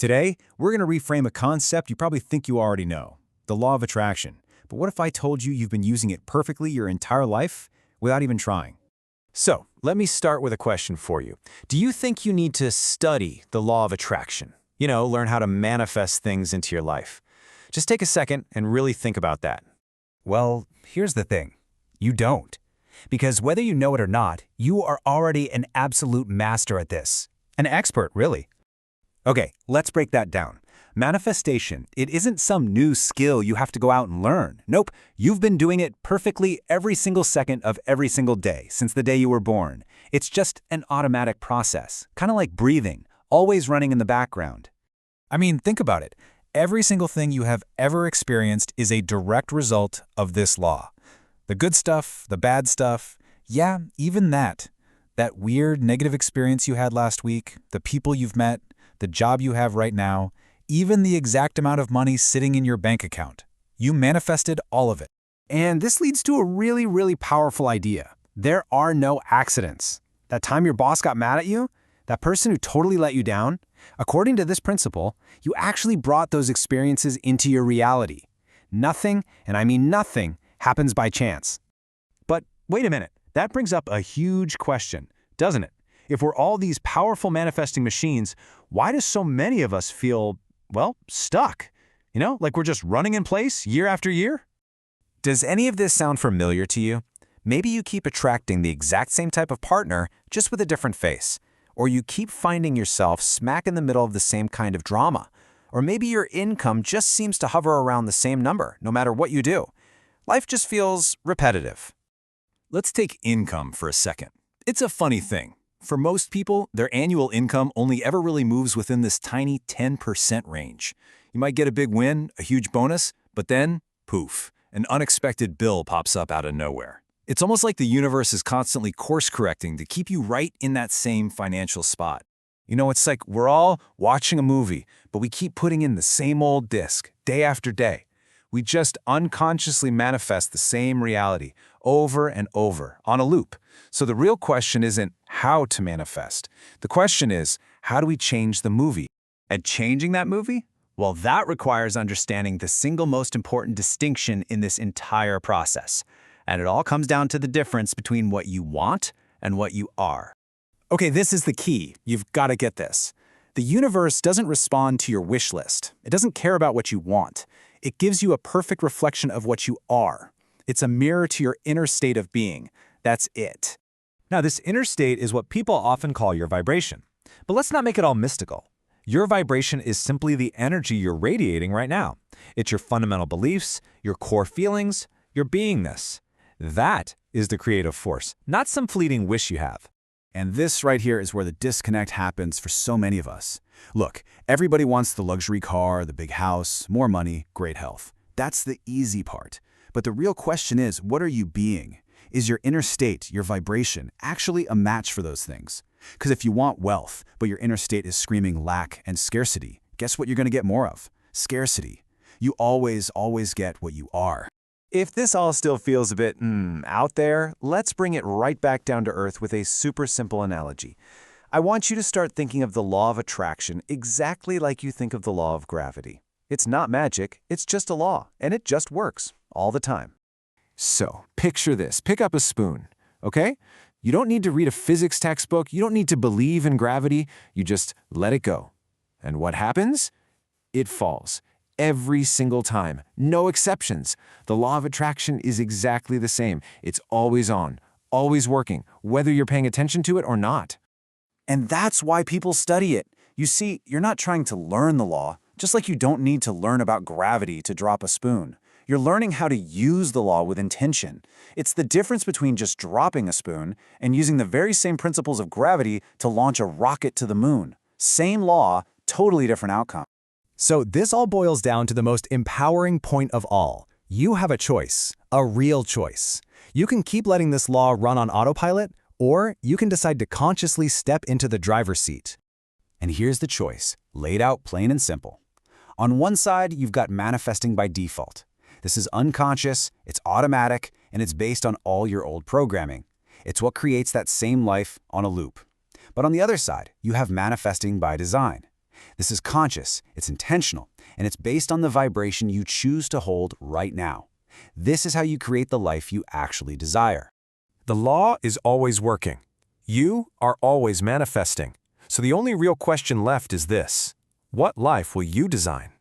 Today, we're going to reframe a concept you probably think you already know, the law of attraction. But what if I told you you've been using it perfectly your entire life without even trying? So, let me start with a question for you. Do you think you need to study the law of attraction? Learn how to manifest things into your life. Just take a second and really think about that. Well, here's the thing. You don't. Because whether you know it or not, you are already an absolute master at this. An expert, really. Okay, let's break that down. Manifestation, it isn't some new skill you have to go out and learn. Nope, you've been doing it perfectly every single second of every single day since the day you were born. It's just an automatic process, kind of like breathing, always running in the background. I mean, think about it. Every single thing you have ever experienced is a direct result of this law. The good stuff, the bad stuff, yeah, even that. That weird negative experience you had last week, the people you've met, the job you have right now, even the exact amount of money sitting in your bank account. You manifested all of it. And this leads to a really, really powerful idea. There are no accidents. That time your boss got mad at you, that person who totally let you down, according to this principle, you actually brought those experiences into your reality. Nothing, and I mean nothing, happens by chance. But wait a minute, that brings up a huge question, doesn't it? If we're all these powerful manifesting machines, why do so many of us feel, stuck? Like we're just running in place year after year? Does any of this sound familiar to you? Maybe you keep attracting the exact same type of partner, just with a different face. Or you keep finding yourself smack in the middle of the same kind of drama. Or maybe your income just seems to hover around the same number, no matter what you do. Life just feels repetitive. Let's take income for a second. It's a funny thing. For most people, their annual income only ever really moves within this tiny 10% range. You might get a big win, a huge bonus, but then, poof, an unexpected bill pops up out of nowhere. It's almost like the universe is constantly course-correcting to keep you right in that same financial spot. It's like we're all watching a movie, but we keep putting in the same old disc, day after day. We just unconsciously manifest the same reality over and over on a loop. So the real question isn't how to manifest. The question is, how do we change the movie? And changing that movie? Well, that requires understanding the single most important distinction in this entire process. And it all comes down to the difference between what you want and what you are. Okay, this is the key. You've got to get this. The universe doesn't respond to your wish list. It doesn't care about what you want. It gives you a perfect reflection of what you are. It's a mirror to your inner state of being. That's it. Now, this inner state is what people often call your vibration. But let's not make it all mystical. Your vibration is simply the energy you're radiating right now. It's your fundamental beliefs, your core feelings, your beingness. That is the creative force, not some fleeting wish you have. And this right here is where the disconnect happens for so many of us. Look, everybody wants the luxury car, the big house, more money, great health. That's the easy part. But the real question is, what are you being? Is your inner state, your vibration, actually a match for those things? Because if you want wealth, but your inner state is screaming lack and scarcity, guess what you're going to get more of? Scarcity. You always get what you are. If this all still feels a bit, out there, let's bring it right back down to earth with a super simple analogy. I want you to start thinking of the law of attraction exactly like you think of the law of gravity. It's not magic, it's just a law, and it just works all the time. So, picture this. Pick up a spoon, okay? You don't need to read a physics textbook. You don't need to believe in gravity. You just let it go. And what happens? It falls. Every single time. No exceptions. The law of attraction is exactly the same. It's always on, always working, whether you're paying attention to it or not. And that's why people study it. You see, you're not trying to learn the law, just like you don't need to learn about gravity to drop a spoon. You're learning how to use the law with intention. It's the difference between just dropping a spoon and using the very same principles of gravity to launch a rocket to the moon. Same law, totally different outcome. So this all boils down to the most empowering point of all. You have a choice, a real choice. You can keep letting this law run on autopilot, or you can decide to consciously step into the driver's seat. And here's the choice, laid out plain and simple. On one side, you've got manifesting by default. This is unconscious, it's automatic, and it's based on all your old programming. It's what creates that same life on a loop. But on the other side, you have manifesting by design. This is conscious, it's intentional, and it's based on the vibration you choose to hold right now. This is how you create the life you actually desire. The law is always working. You are always manifesting. So the only real question left is this: what life will you design?